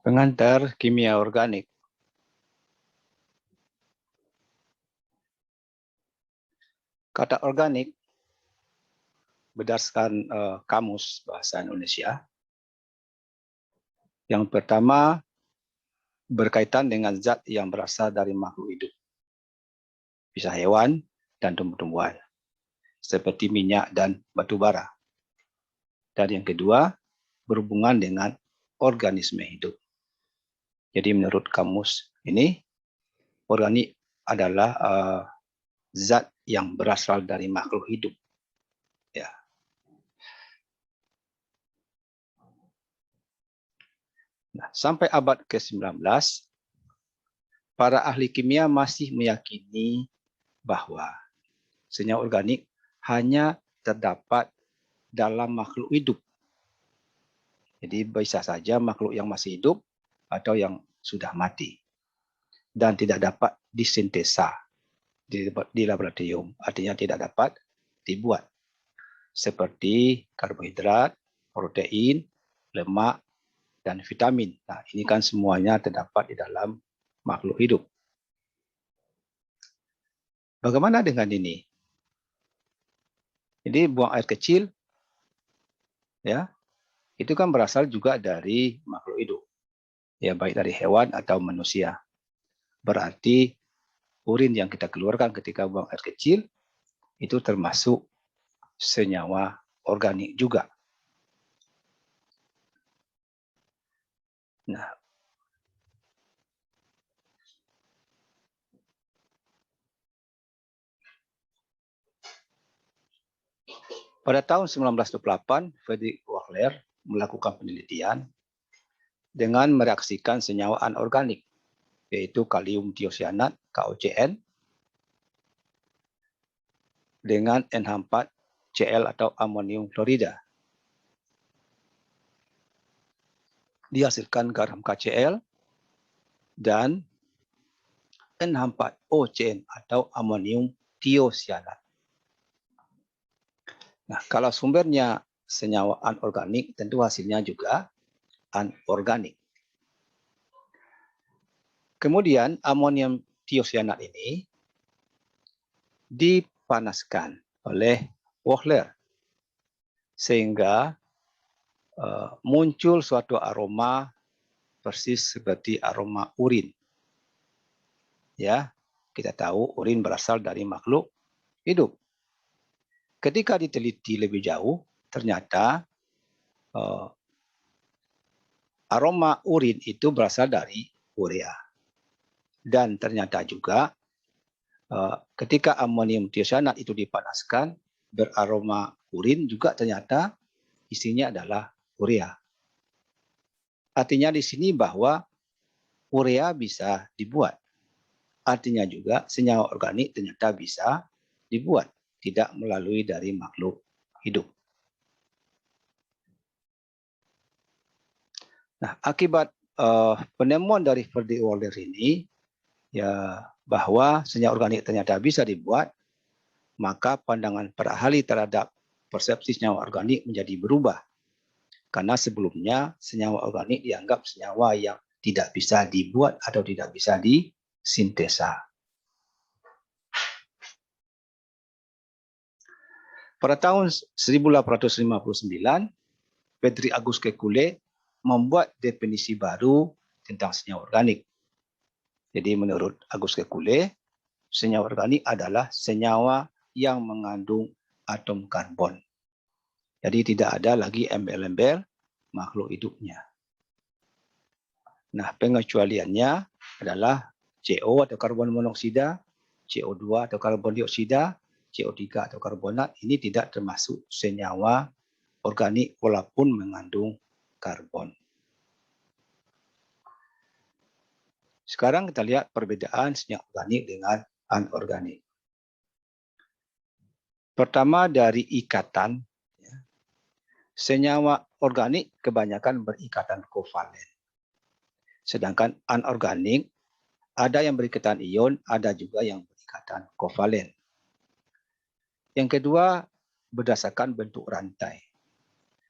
Pengantar kimia organik. Kata organik berdasarkan kamus bahasa Indonesia. Yang pertama berkaitan dengan zat yang berasal dari makhluk hidup. Bisa hewan dan tumbuh-tumbuhan. Seperti minyak dan batu bara. Dan yang kedua berhubungan dengan organisme hidup. Jadi menurut kamus ini, organik adalah zat yang berasal dari makhluk hidup. Ya. Nah, sampai abad ke-19, para ahli kimia masih meyakini bahwa senyawa organik hanya terdapat dalam makhluk hidup. Jadi bisa saja makhluk yang masih hidup atau yang sudah mati. Dan tidak dapat disintesa di laboratorium. Artinya tidak dapat dibuat. Seperti karbohidrat, protein, lemak, dan vitamin. Nah, ini kan semuanya terdapat di dalam makhluk hidup. Bagaimana dengan ini? Jadi buang air kecil, ya, itu kan berasal juga dari makhluk hidup. Ya, baik dari hewan atau manusia. Berarti urin yang kita keluarkan ketika buang air kecil itu termasuk senyawa organik juga. Nah, pada tahun 1928, Friedrich Wöhler melakukan penelitian dengan mereaksikan senyawa anorganik, yaitu kalium tiocyanat (KOCN) dengan NH4Cl atau amonium klorida. Dihasilkan garam KCl dan NH4OCN atau amonium tiocyanat. Nah, kalau sumbernya senyawa anorganik, tentu hasilnya juga anorganik. Kemudian amonium tiocyanat ini dipanaskan oleh Wöhler sehingga muncul suatu aroma persis seperti aroma urin. Ya, kita tahu urin berasal dari makhluk hidup. Ketika diteliti lebih jauh, ternyata aroma urin itu berasal dari urea. Dan ternyata juga ketika amonium tiocyanat itu dipanaskan, beraroma urin juga ternyata isinya adalah urea. Artinya di sini bahwa urea bisa dibuat. Artinya juga senyawa organik ternyata bisa dibuat, tidak melalui dari makhluk hidup. Nah, akibat penemuan dari Friedrich Wöhler ini, ya bahwa senyawa organik ternyata bisa dibuat, maka pandangan para ahli terhadap persepsi senyawa organik menjadi berubah. Karena sebelumnya senyawa organik dianggap senyawa yang tidak bisa dibuat atau tidak bisa disintesa. Pada tahun 1859, Friedrich August Kekulé membuat definisi baru tentang senyawa organik. Jadi menurut August Kekulé, senyawa organik adalah senyawa yang mengandung atom karbon. Jadi tidak ada lagi embel-embel makhluk hidupnya. Nah, pengecualiannya adalah CO atau karbon monoksida, CO2 atau karbon dioksida, CO3 atau karbonat. Ini tidak termasuk senyawa organik walaupun mengandung karbon. Sekarang kita lihat perbedaan senyawa organik dengan anorganik. Pertama dari ikatan, senyawa organik kebanyakan berikatan kovalen. Sedangkan anorganik ada yang berikatan ion, ada juga yang berikatan kovalen. Yang kedua, berdasarkan bentuk rantai.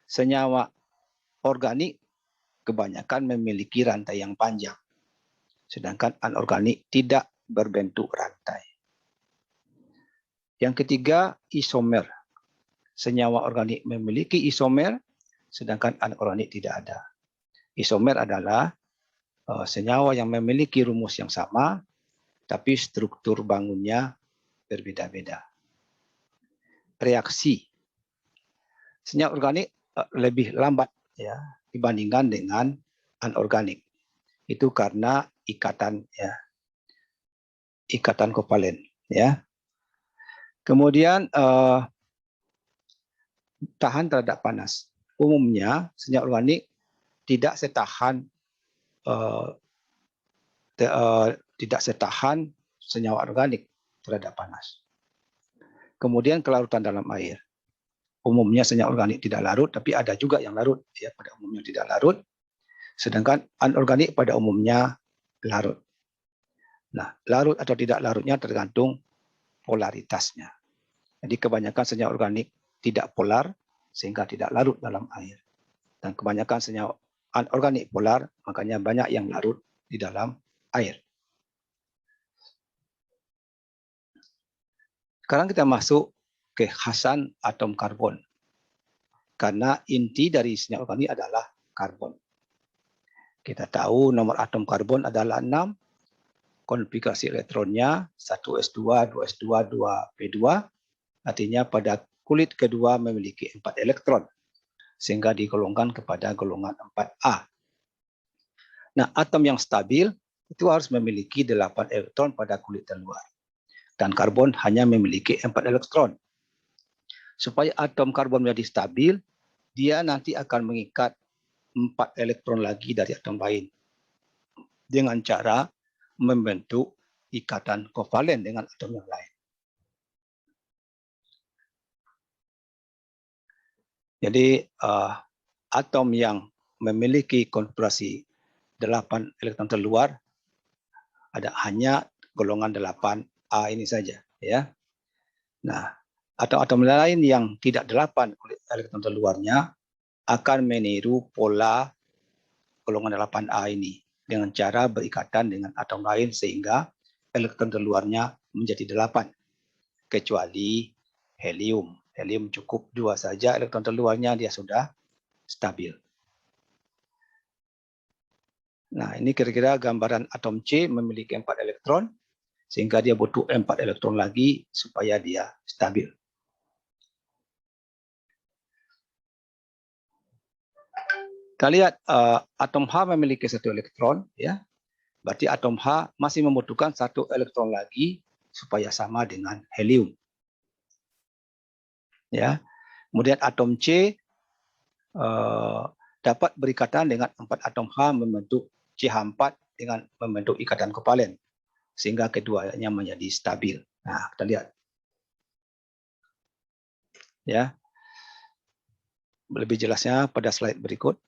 Senyawa organik kebanyakan memiliki rantai yang panjang. Sedangkan anorganik tidak berbentuk rantai. Yang ketiga, isomer. Senyawa organik memiliki isomer, sedangkan anorganik tidak ada. Isomer adalah senyawa yang memiliki rumus yang sama, tapi struktur bangunnya berbeda-beda. Reaksi. Senyawa organik lebih lambat ya dibandingkan dengan anorganik. Itu karena ikatan kovalen ya. Kemudian tahan terhadap panas. Umumnya senyawa organik tidak setahan senyawa organik terhadap panas. Kemudian kelarutan dalam air. Umumnya senyawa organik tidak larut, tapi ada juga yang larut. Ya, pada umumnya tidak larut, sedangkan anorganik pada umumnya larut. Nah, larut atau tidak larutnya tergantung polaritasnya. Jadi kebanyakan senyawa organik tidak polar, sehingga tidak larut dalam air. Dan kebanyakan senyawa anorganik polar, makanya banyak yang larut di dalam air. Sekarang kita masuk ke kekhasan atom karbon. Karena inti dari senyawa organik adalah karbon. Kita tahu nomor atom karbon adalah 6. Konfigurasi elektronnya 1s2, 2s2, 2p2. Artinya pada kulit kedua memiliki 4 elektron. Sehingga digolongkan kepada golongan 4A. Nah, atom yang stabil itu harus memiliki 8 elektron pada kulit terluar. Dan karbon hanya memiliki 4 elektron. Supaya atom karbon menjadi stabil, dia nanti akan mengikat 4 elektron lagi dari atom lain. Dengan cara membentuk ikatan kovalen dengan atom yang lain. Jadi atom yang memiliki konfigurasi 8 elektron terluar ada hanya golongan 8A ini saja, ya. Nah, atom-atom lain yang tidak 8 elektron terluarnya akan meniru pola golongan 8A ini dengan cara berikatan dengan atom lain sehingga elektron terluarnya menjadi 8. Kecuali helium. Helium cukup 2 saja elektron terluarnya, dia sudah stabil. Nah, ini kira-kira gambaran atom C memiliki 4 elektron, sehingga dia butuh 4 elektron lagi supaya dia stabil. Kita lihat atom H memiliki 1 elektron, ya. Berarti atom H masih membutuhkan 1 elektron lagi supaya sama dengan helium. Ya. Kemudian atom C dapat berikatan dengan 4 atom H membentuk CH4 dengan membentuk ikatan kovalen sehingga keduanya menjadi stabil. Nah, kita lihat. Ya. Lebih jelasnya pada slide berikut.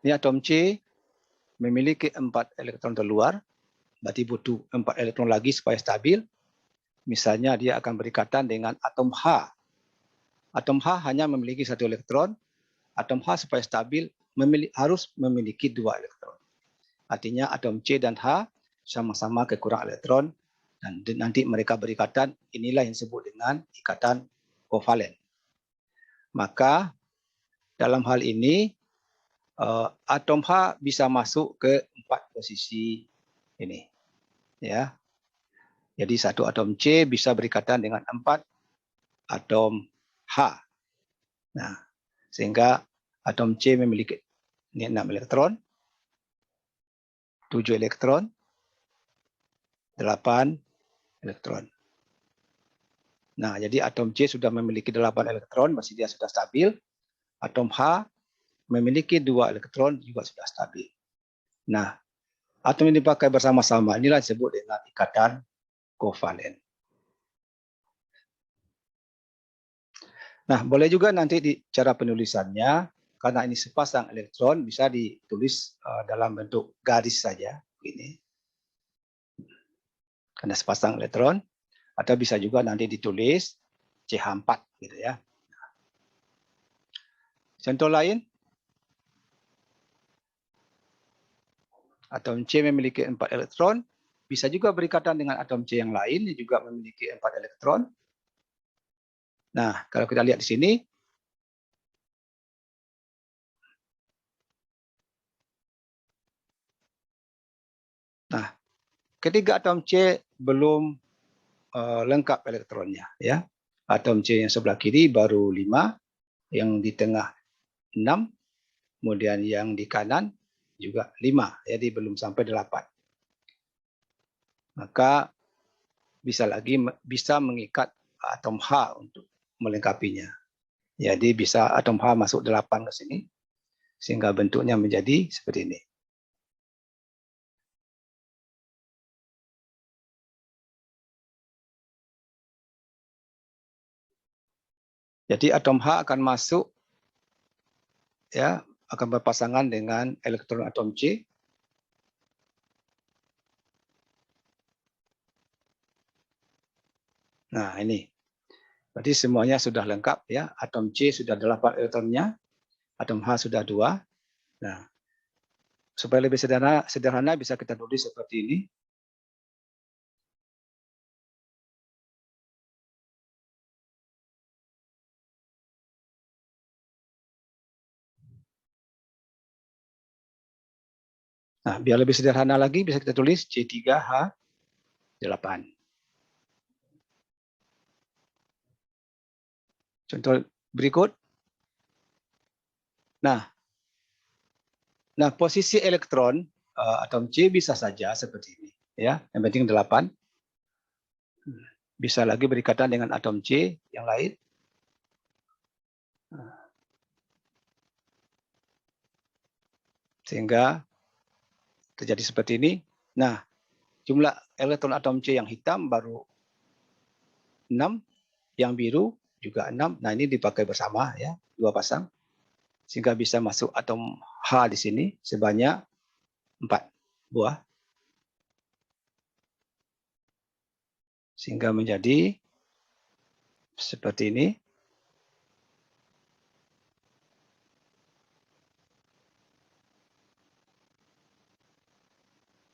Ini atom C memiliki 4 elektron terluar, berarti butuh 4 elektron lagi supaya stabil. Misalnya dia akan berikatan dengan atom H. Atom H hanya memiliki 1 elektron. Atom H supaya stabil harus memiliki 2 elektron. Artinya atom C dan H sama-sama kekurangan elektron dan nanti mereka berikatan, inilah yang disebut dengan ikatan kovalen. Maka dalam hal ini atom H bisa masuk ke 4 posisi ini. Ya. Jadi satu atom C bisa berikatan dengan 4 atom H. Nah, sehingga atom C memiliki 6 elektron, 7 elektron, 8 elektron. Nah, jadi atom C sudah memiliki 8 elektron, masih dia sudah stabil. Atom H memiliki 2 elektron, juga sudah stabil. Nah, atom ini dipakai bersama-sama, inilah disebut dengan ikatan kovalen. Nah, boleh juga nanti di cara penulisannya, karena ini sepasang elektron, bisa ditulis dalam bentuk garis saja, begini. Karena sepasang elektron, atau bisa juga nanti ditulis CH4, gitu ya. Contoh lain, atom C memiliki 4 elektron, bisa juga berikatan dengan atom C yang lain yang juga memiliki 4 elektron. Nah, kalau kita lihat di sini, nah, ketiga atom C belum lengkap elektronnya, ya. Atom C yang sebelah kiri baru 5, yang di tengah 6, kemudian yang di kanan juga 5, jadi belum sampai 8. Maka bisa mengikat atom H untuk melengkapinya. Jadi bisa atom H masuk 8 ke sini, sehingga bentuknya menjadi seperti ini. Jadi atom H akan masuk, ya, akan berpasangan dengan elektron atom C. Nah, ini. Berarti semuanya sudah lengkap, ya. Atom C sudah 8 elektronnya, atom H sudah 2. Nah, supaya lebih sederhana bisa kita tulis seperti ini. Nah, biar lebih sederhana lagi bisa kita tulis C3H8. Contoh berikut. Nah, posisi elektron atom C bisa saja seperti ini, ya. Yang penting 8. Bisa lagi berikatan dengan atom C yang lain. Sehingga terjadi seperti ini. Nah, jumlah elektron atom C yang hitam baru 6, yang biru juga 6. Nah, ini dipakai bersama, ya, 2 pasang. Sehingga bisa masuk atom H di sini sebanyak 4 buah. Sehingga menjadi seperti ini.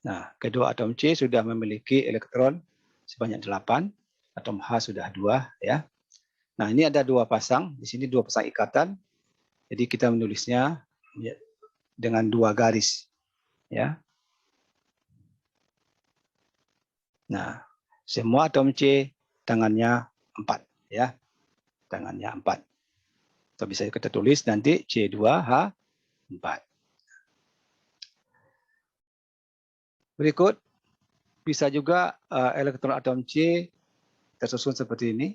Nah, kedua atom C sudah memiliki elektron sebanyak 8, atom H sudah 2, ya. Nah, ini ada 2 pasang, di sini 2 pasang ikatan. Jadi kita menulisnya dengan 2 garis, ya. Nah, semua atom C tangannya 4, ya. Tangannya 4. Atau bisa kita tulis nanti C2H4. Berikut, bisa juga elektron atom C tersusun seperti ini.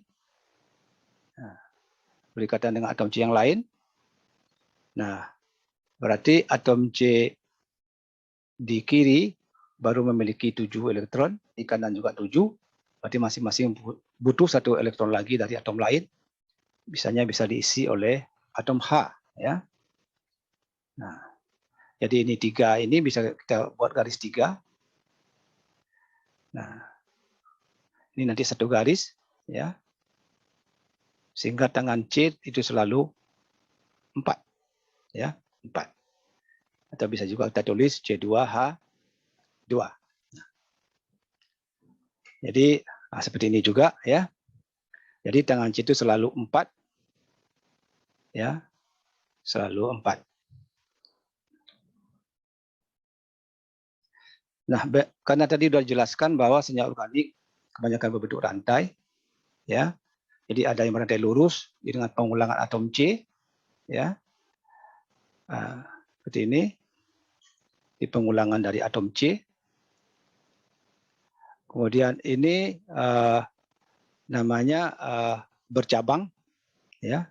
Berikatan dengan atom C yang lain. Nah, berarti atom C di kiri baru memiliki 7 elektron, di kanan juga 7. Berarti masing-masing butuh 1 elektron lagi dari atom lain. Bisanya bisa diisi oleh atom H, ya. Nah, jadi ini 3 ini bisa kita buat garis 3. Nah, ini nanti 1 garis, ya. Sehingga tangan C itu selalu 4, ya, 4. Atau bisa juga kita tulis C2H2. Nah, jadi seperti ini juga, ya. Jadi tangan C itu selalu 4, ya, selalu 4. Nah, karena tadi sudah dijelaskan bahwa senyawa organik kebanyakan berbentuk rantai, ya. Jadi ada yang berantai lurus dengan pengulangan atom C, ya. Seperti ini, di pengulangan dari atom C. Kemudian ini namanya bercabang, ya,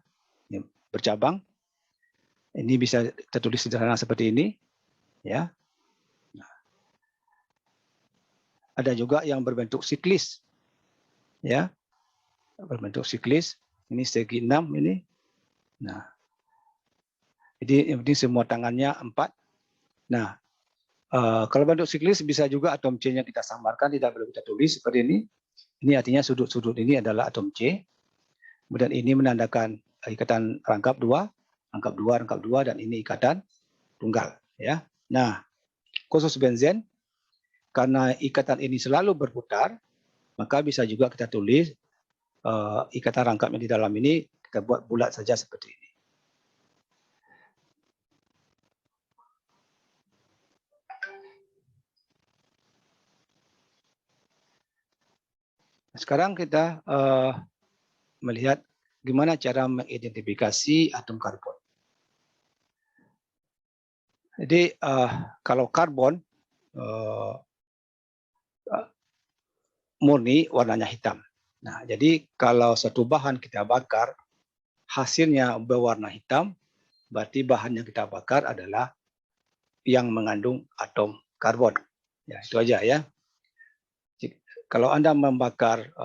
bercabang. Ini bisa tertulis sederhana seperti ini, ya. Ada juga yang berbentuk siklis, ya, berbentuk siklis. Ini segi 6 ini. Nah, jadi yang penting semua tangannya 4. Nah, kalau bentuk siklis bisa juga atom C-nya kita samarkan, tidak perlu kita tulis seperti ini. Ini artinya sudut-sudut ini adalah atom C. Kemudian ini menandakan ikatan rangkap 2, rangkap dua, dan ini ikatan tunggal. Ya. Nah, khusus benzen, karena ikatan ini selalu berputar, maka bisa juga kita tulis ikatan rangkapnya di dalam ini kita buat bulat saja seperti ini. Sekarang kita melihat gimana cara mengidentifikasi atom karbon. Jadi kalau karbon murni warnanya hitam. Nah, jadi kalau satu bahan kita bakar hasilnya berwarna hitam, berarti bahan yang kita bakar adalah yang mengandung atom karbon. Ya, itu aja ya. Kalau Anda membakar,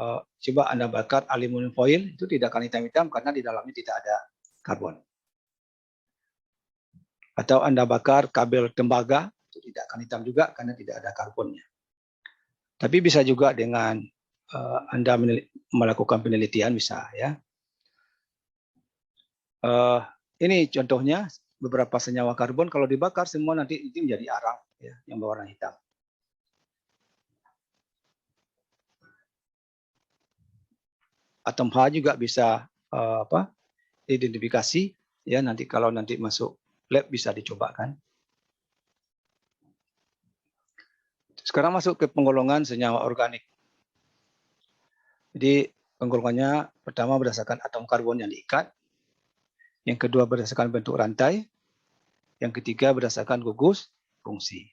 coba Anda bakar aluminium foil, itu tidak akan hitam-hitam karena di dalamnya tidak ada karbon. Atau Anda bakar kabel tembaga, itu tidak akan hitam juga karena tidak ada karbonnya. Tapi bisa juga dengan Anda melakukan penelitian bisa ya. Ini contohnya beberapa senyawa karbon kalau dibakar semua nanti itu menjadi arang ya, yang berwarna hitam. Atom H juga bisa identifikasi ya, nanti kalau nanti masuk lab bisa dicobakan. Sekarang masuk ke penggolongan senyawa organik. Jadi penggolongannya pertama berdasarkan atom karbon yang diikat, yang kedua berdasarkan bentuk rantai, yang ketiga berdasarkan gugus fungsi.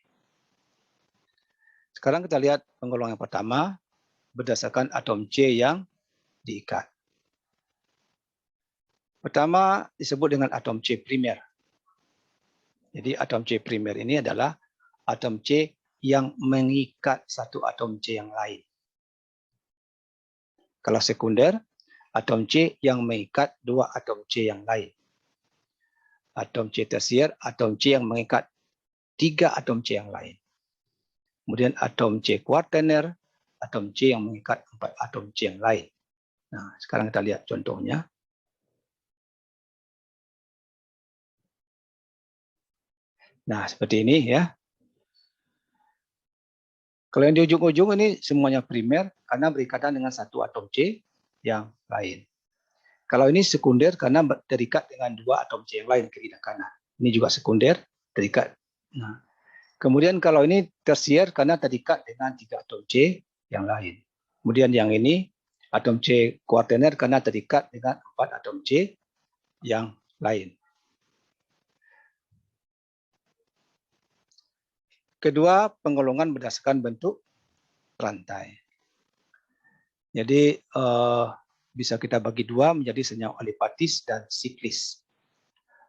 Sekarang kita lihat penggolongan pertama berdasarkan atom C yang diikat. Pertama disebut dengan atom C primer. Jadi atom C primer ini adalah atom C yang mengikat satu atom C yang lain. Kalau sekunder, atom C yang mengikat dua atom C yang lain. Atom C tersier, atom C yang mengikat tiga atom C yang lain. Kemudian atom C kuartener, atom C yang mengikat empat atom C yang lain. Nah, sekarang kita lihat contohnya. Nah, seperti ini ya. Kalau yang di ujung-ujung ini semuanya primer karena berikatan dengan satu atom C yang lain. Kalau ini sekunder karena terikat dengan dua atom C yang lain kiri dan kanan. Ini juga sekunder terikat. Nah, kemudian kalau ini tersier karena terikat dengan tiga atom C yang lain. Kemudian yang ini atom C kuartener karena terikat dengan empat atom C yang lain. Kedua, penggolongan berdasarkan bentuk rantai. Jadi bisa kita bagi dua menjadi senyawa alipatis dan siklis.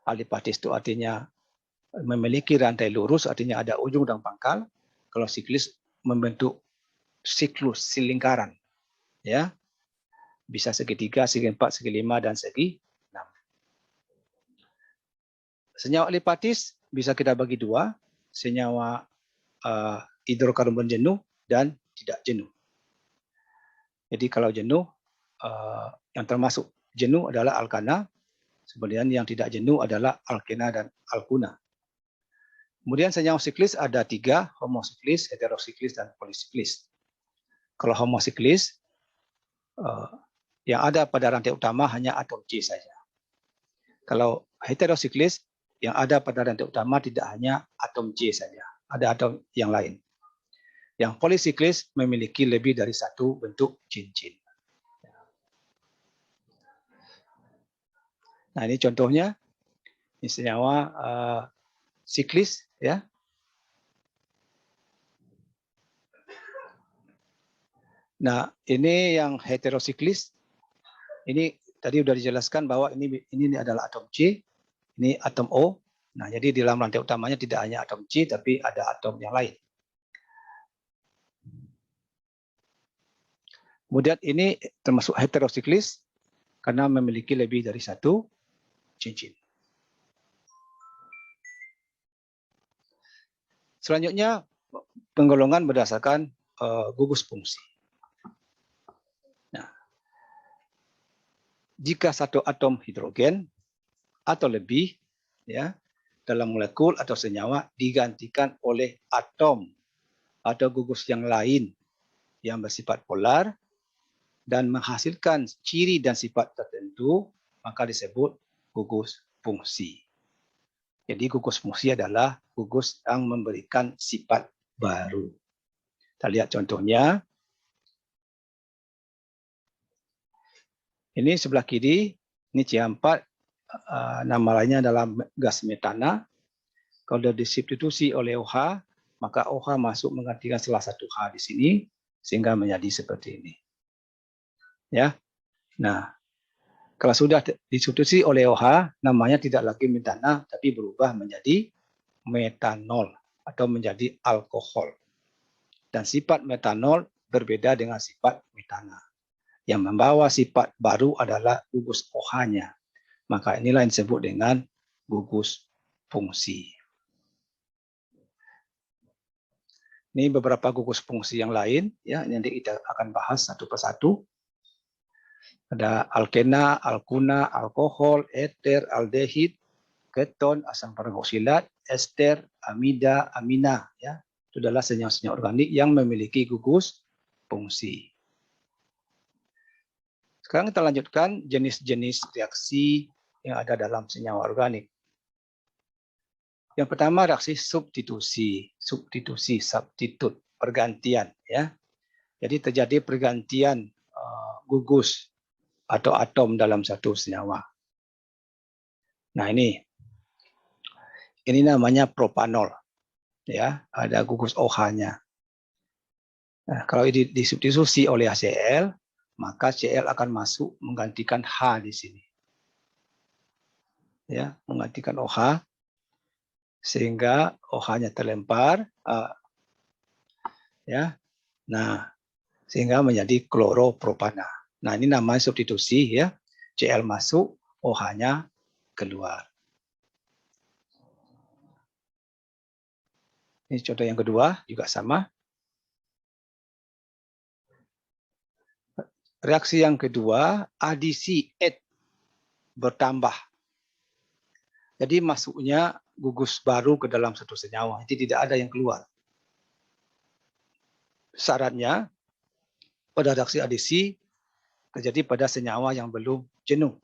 Alipatis itu artinya memiliki rantai lurus, artinya ada ujung dan pangkal. Kalau siklis membentuk siklus, lingkaran, ya, bisa segitiga, segi empat, segi lima, dan segi enam. Senyawa alipatis bisa kita bagi dua, senyawa hidrokarbon jenuh dan tidak jenuh. Jadi kalau jenuh, yang termasuk jenuh adalah alkana, kemudian yang tidak jenuh adalah alkena dan alkuna. Kemudian senyawa siklis ada tiga, homosiklis, heterosiklis, dan polisiklis. Kalau homosiklis, yang ada pada rantai utama hanya atom C saja. Kalau heterosiklis, yang ada pada rantai utama tidak hanya atom C saja, ada atom yang lain. Yang polisiklis memiliki lebih dari satu bentuk cincin. Nah, ini contohnya, ini senyawa siklis, ya. Nah, ini yang heterosiklis. Ini tadi sudah dijelaskan bahwa ini adalah atom C, ini atom O. Nah, jadi di dalam rantai utamanya tidak hanya atom C, tapi ada atom yang lain. Kemudian ini termasuk heterosiklis karena memiliki lebih dari satu cincin. Selanjutnya, penggolongan berdasarkan gugus fungsi. Nah, jika satu atom hidrogen atau lebih ya, dalam molekul atau senyawa digantikan oleh atom atau gugus yang lain yang bersifat polar dan menghasilkan ciri dan sifat tertentu, maka disebut gugus fungsi. Jadi gugus fungsi adalah gugus yang memberikan sifat baru. Kita lihat contohnya. Ini sebelah kiri, ini CH4, nama lainnya adalah gas metana. Kalau disubstitusi oleh OH, maka OH masuk menggantikan salah satu H di sini, sehingga menjadi seperti ini. Ya, nah, kalau sudah disubstitusi oleh OH, namanya tidak lagi metana, tapi berubah menjadi metanol atau menjadi alkohol. Dan sifat metanol berbeda dengan sifat metana. Yang membawa sifat baru adalah gugus OH-nya. Maka inilah yang disebut dengan gugus fungsi. Ini beberapa gugus fungsi yang lain, ya, nanti kita akan bahas satu persatu. Ada alkena, alkuna, alkohol, eter, aldehid, keton, asam karboksilat, ester, amida, amina. Ya, itu adalah senyawa-senyawa organik yang memiliki gugus fungsi. Sekarang kita lanjutkan jenis-jenis reaksi yang ada dalam senyawa organik. Yang pertama reaksi substitusi, substitut, pergantian, ya. Jadi terjadi pergantian gugus atau atom dalam satu senyawa. Nah, ini namanya propanol, ya. Ada gugus OH-nya. Nah, kalau ini disubstitusi oleh HCl, maka Cl akan masuk menggantikan H di sini. Ya, menggantikan OH sehingga OH-nya terlempar, ya. Nah, sehingga menjadi kloropropana. Nah, ini namanya substitusi, ya. Cl masuk, OH-nya keluar. Ini contoh yang kedua juga sama. Reaksi yang kedua, adisi Et bertambah. Jadi masuknya gugus baru ke dalam satu senyawa, jadi tidak ada yang keluar. Syaratnya pada reaksi adisi terjadi pada senyawa yang belum jenuh.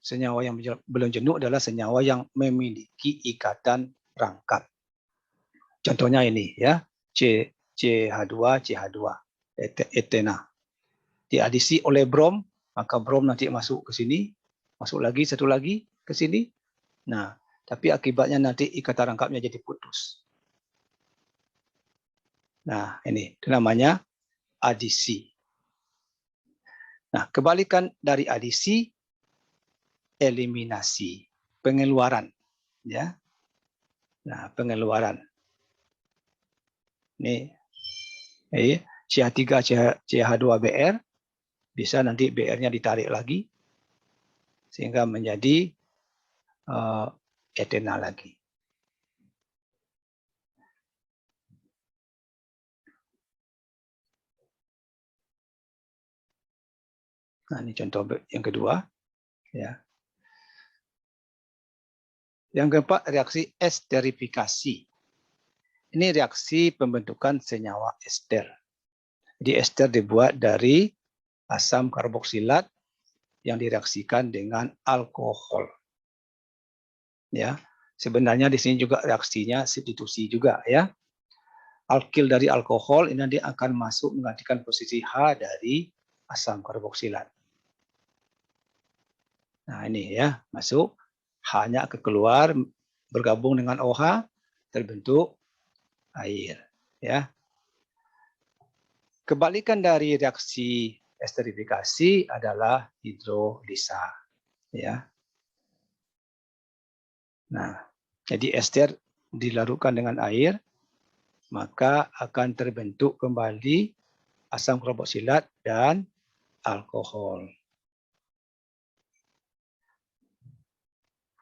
Senyawa yang belum jenuh adalah senyawa yang memiliki ikatan rangkap. Contohnya ini, ya, CH2, etena. Diadisi oleh brom, maka brom nanti masuk ke sini, masuk lagi satu lagi ke sini. Nah, tapi akibatnya nanti ikatan rangkapnya jadi putus. Nah, ini itu namanya adisi. Nah, kebalikan dari adisi, eliminasi, pengeluaran, ya. Nah, pengeluaran. Ini CH3 CH2Br, bisa nanti Br-nya ditarik lagi sehingga menjadi etena lagi. Nah, ini contoh yang kedua, ya. Yang keempat, reaksi esterifikasi. Ini reaksi pembentukan senyawa ester. Jadi ester dibuat dari asam karboksilat yang direaksikan dengan alkohol. Ya, sebenarnya di sini juga reaksinya substitusi juga, ya. Alkil dari alkohol ini nanti akan masuk menggantikan posisi H dari asam karboksilat. Nah, ini, ya, masuk, H-nya keluar bergabung dengan OH terbentuk air, ya. Kebalikan dari reaksi esterifikasi adalah hidrolisa, ya. Nah, jadi ester dilarutkan dengan air, maka akan terbentuk kembali asam karboksilat dan alkohol.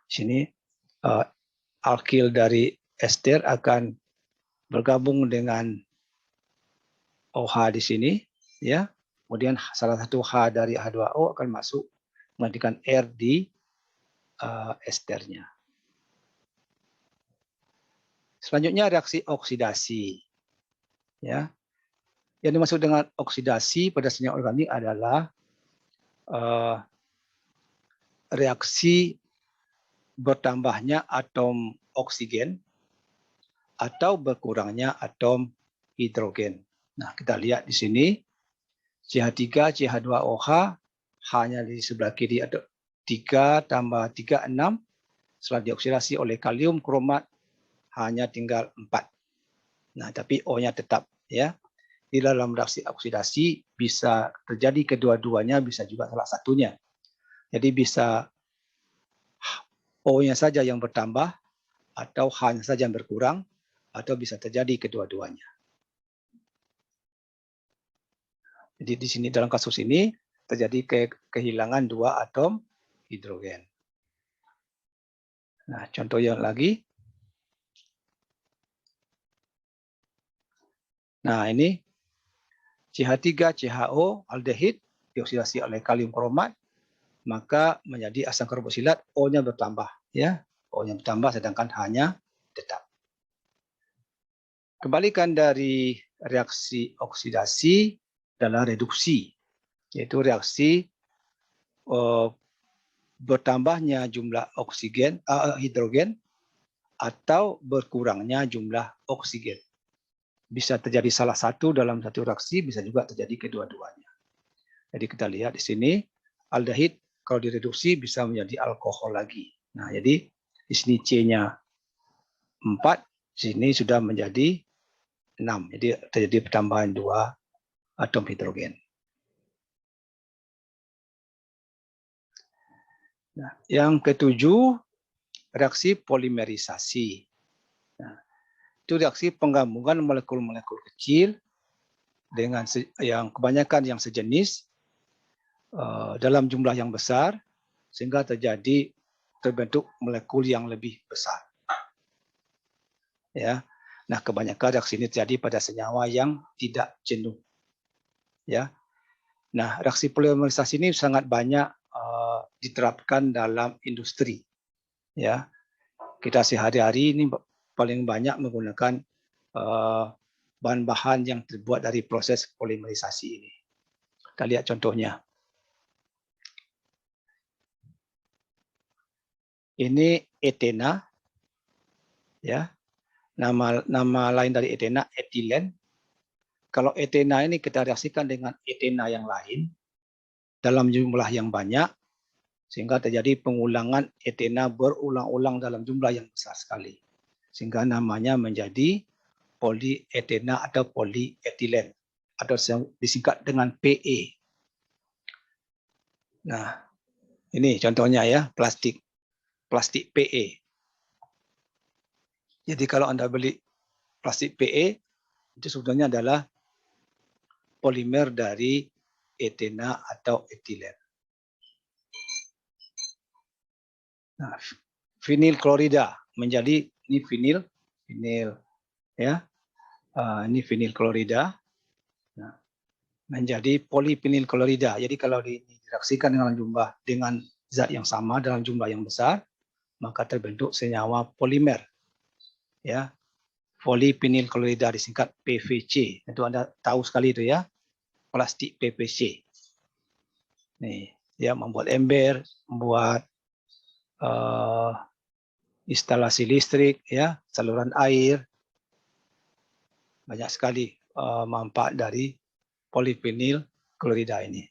Sini alkil dari ester akan bergabung dengan OH di sini, ya. Kemudian salah satu H dari H2O akan masuk menggantikan R di esternya. Selanjutnya reaksi oksidasi. Ya. Yang dimaksud dengan oksidasi pada senyawa organik adalah reaksi bertambahnya atom oksigen atau berkurangnya atom hidrogen. Nah, kita lihat di sini CH3, CH2OH hanya di sebelah kiri ada 3 tambah 3, 6. Setelah dioksidasi oleh kalium kromat hanya tinggal 4. Nah, tapi O-nya tetap, ya. Di dalam reaksi oksidasi bisa terjadi kedua-duanya, bisa juga salah satunya. Jadi bisa O-nya saja yang bertambah atau H-nya saja yang berkurang, atau bisa terjadi kedua-duanya. Jadi di sini dalam kasus ini terjadi kehilangan 2 atom hidrogen. Nah, contoh yang lagi. Nah, ini CH3 CHO aldehid dioksidasi oleh kalium kromat, maka menjadi asam karboksilat, O-nya bertambah, ya. O-nya bertambah sedangkan H-nya tetap. Kebalikan dari reaksi oksidasi adalah reduksi, yaitu reaksi bertambahnya jumlah oksigen, hidrogen atau berkurangnya jumlah oksigen. Bisa terjadi salah satu dalam satu reaksi, bisa juga terjadi kedua-duanya. Jadi kita lihat di sini, aldehid kalau direduksi bisa menjadi alkohol lagi. Nah, jadi di sini C-nya 4, sini sudah menjadi 6. Jadi terjadi pertambahan 2 atom hidrogen. Nah, yang ketujuh, reaksi polimerisasi. Nah, itu reaksi penggabungan molekul-molekul kecil dengan yang kebanyakan yang sejenis dalam jumlah yang besar sehingga terbentuk molekul yang lebih besar. Ya. Nah, kebanyakan reaksi ini terjadi pada senyawa yang tidak jenuh. Ya. Nah, reaksi polimerisasi ini sangat banyak diterapkan dalam industri. Ya. Kita sehari-hari ini paling banyak menggunakan bahan-bahan yang terbuat dari proses polimerisasi ini. Kita lihat contohnya. Ini etena, ya. Nama lain dari etena etilen. Kalau etena ini kita reaksikan dengan etena yang lain dalam jumlah yang banyak, sehingga terjadi pengulangan etena berulang-ulang dalam jumlah yang besar sekali, sehingga namanya menjadi polietena atau polietilen, atau disingkat dengan PE. Nah, ini contohnya ya, plastik PE. Jadi kalau Anda beli plastik PE, itu sebetulnya adalah polimer dari etena atau etilen. Nah, vinil klorida menjadi ini vinil ya. Ini vinil klorida. Nah, menjadi polivinil klorida. Jadi kalau direaksikan dengan zat yang sama dalam jumlah yang besar, maka terbentuk senyawa polimer. Ya. Polivinil klorida disingkat PVC. Itu Anda tahu sekali itu ya. Plastik PVC. Nih, ya, membuat ember, membuat instalasi listrik, ya, saluran air. Banyak sekali manfaat dari polivinil klorida ini.